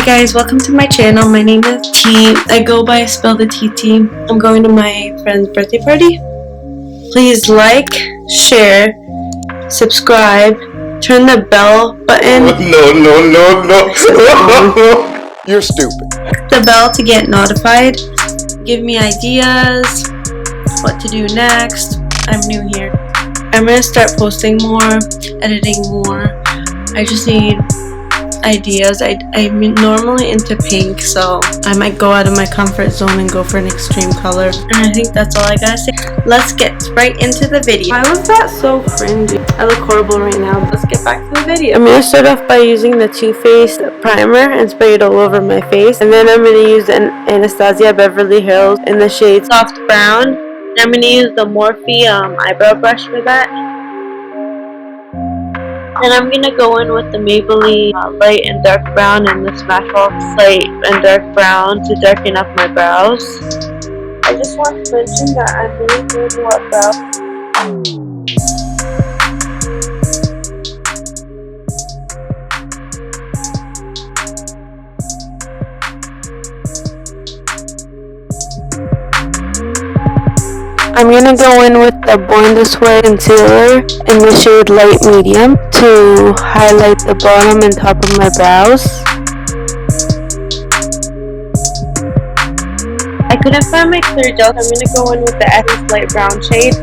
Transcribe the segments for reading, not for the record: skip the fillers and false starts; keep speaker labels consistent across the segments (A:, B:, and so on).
A: Hi guys, welcome to my channel. My name is T. I go by Spill the TT. I'm going to my friend's birthday party. Please like, share, subscribe, turn the bell button.
B: No. You're stupid.
A: The bell to get notified. Give me ideas, what to do next. I'm new here. I'm gonna start posting more, editing more. I just need ideas. I'm normally into pink, so I might go out of my comfort zone and go for an extreme color. And I think that's all I gotta say. Let's get right into the video. Why was that so cringy? I look horrible right now. Let's get back to the video. I'm gonna start off by using the Too Faced primer and spray it all over my face. And then I'm gonna use an Anastasia Beverly Hills in the shade Soft Brown. And I'm gonna use the Morphe eyebrow brush for that. And I'm going to go in with the Maybelline light and dark brown and the Smashbox light and dark brown to darken up my brows. I just want to mention that I'm really good at brows. I'm going to go in with the Born This Way concealer in the shade Light Medium to highlight the bottom and top of my brows. I couldn't find my clear gel, so I'm going to go in with the Essence Light Brown shade.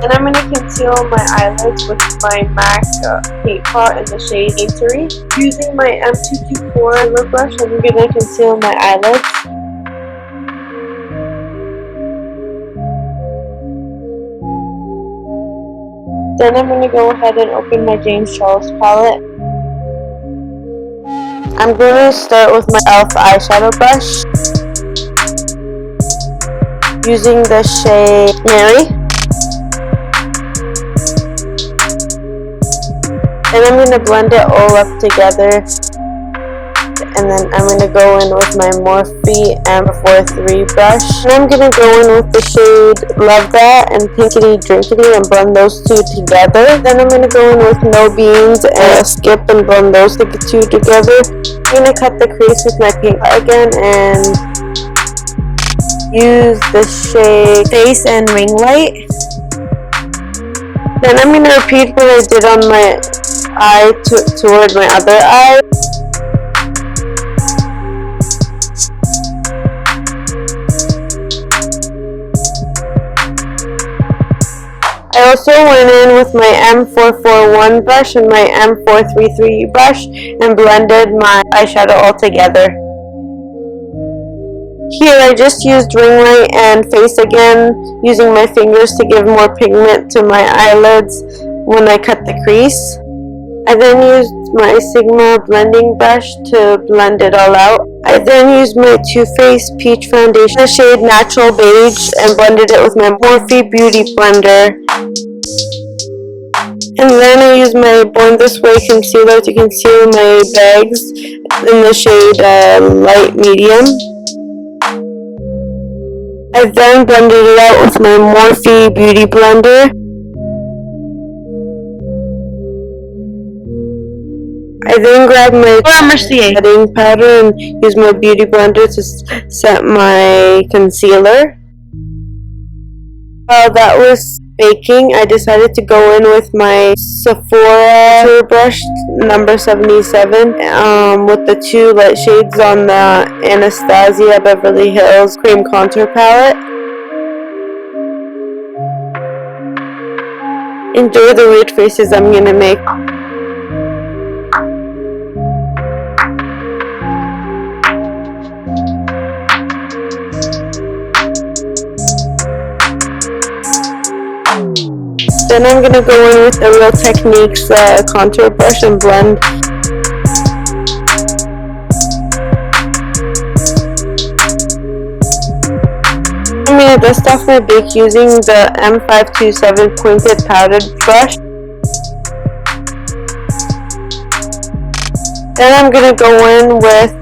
A: And I'm going to conceal my eyelids with my MAC paint pot in the shade Inktery. Using my M224 lip brush, I'm going to conceal my eyelids. Then I'm going to go ahead and open my James Charles palette. I'm going to start with my e.l.f. eyeshadow brush. Using the shade Mary. And I'm going to blend it all up together. And then I'm going to go in with my Morphe M43 brush. And I'm going to go in with the shade Love That and Pinkity Drinkity and blend those two together. Then I'm going to go in with No Beans and Skip and blend those two together. I'm going to cut the crease with my paint again and use the shade Face and Ring Light. Then I'm going to repeat what I did on my eye toward my other eye. I also went in with my M441 brush and my M433 brush and blended my eyeshadow all together. Here I just used ring light and face again, using my fingers to give more pigment to my eyelids when I cut the crease. I then used my Sigma blending brush to blend it all out. I then used my Too Faced Peach Foundation, the shade Natural Beige, and blended it with my Morphe Beauty Blender. And then I used my Born This Way concealer to conceal my bags in the shade Light Medium. I then blended it out with my Morphe Beauty Blender. I then grabbed my setting powder and used my beauty blender to set my concealer. While that was baking, I decided to go in with my Sephora brush number 77 with the two light shades on the Anastasia Beverly Hills Cream Contour Palette. Enjoy the weird faces I'm gonna make. Then I'm going to go in with the Real Techniques contour brush and blend. I'm going to dust off my bake using the M527 pointed powdered brush. Then I'm going to go in with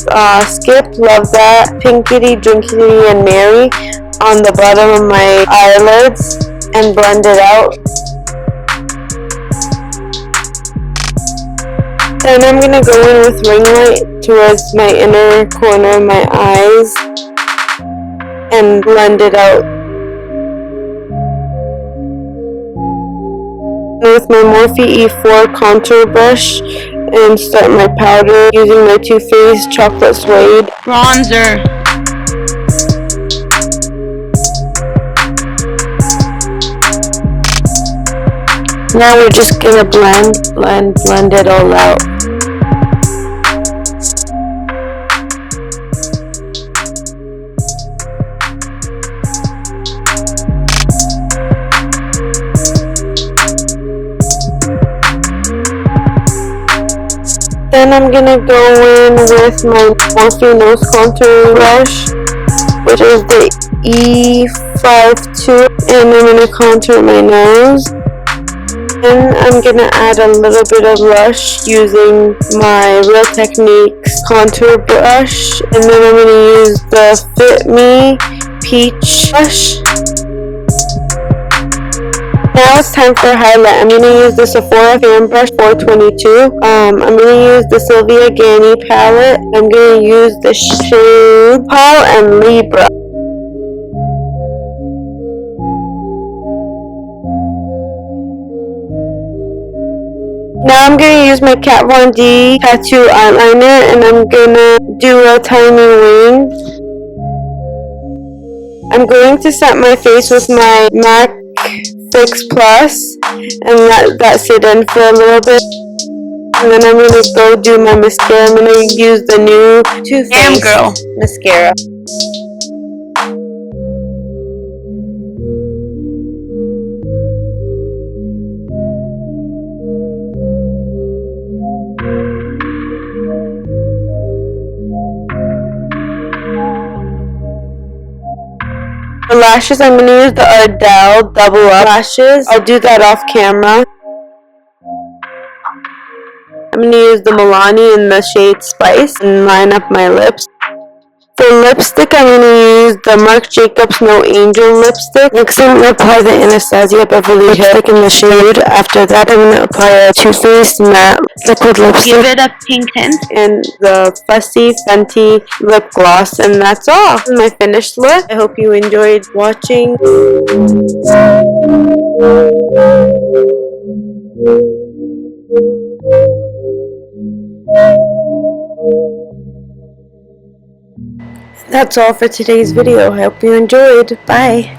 A: Skip, Love That, Pinkity, Drinkity, and Mary on the bottom of my eyelids and blend it out. Then I'm going to go in with ring light towards my inner corner of my eyes and blend it out. With my Morphe E4 contour brush and start my powder using my Too Faced Chocolate Suede bronzer. Now we're just gonna blend it all out. Then I'm gonna go in with my Morphe nose contour brush, which is the E52, and I'm gonna contour my nose. Then I'm gonna add a little bit of blush using my Real Techniques contour brush, and then I'm gonna use the Fit Me Peach brush. Now it's time for a highlight. I'm going to use the Sephora Fan Brush 422. I'm going to use the Sylvia Gani palette. I'm going to use the shade Paul and Libra. Now I'm going to use my Kat Von D tattoo eyeliner, and I'm going to do a tiny wing. I'm going to set my face with my MAC Fix Plus and let that sit in for a little bit. And then I'm going to go do my mascara. I'm going to use the new Too Faced mascara. For lashes, I'm going to use the Ardell Double Up lashes. I'll do that off camera. I'm going to use the Milani in the shade Spice and line up my lips. For lipstick, I'm going to use the Marc Jacobs No Angel lipstick. Next, I'm going to apply the Anastasia Beverly lipstick in the shade. After that, I'm going to apply a Too Faced matte liquid lipstick. Give it a pink tint. And the Fussy Fenty lip gloss. And that's all. My finished look. I hope you enjoyed watching. That's all for today's video. I hope you enjoyed. Bye.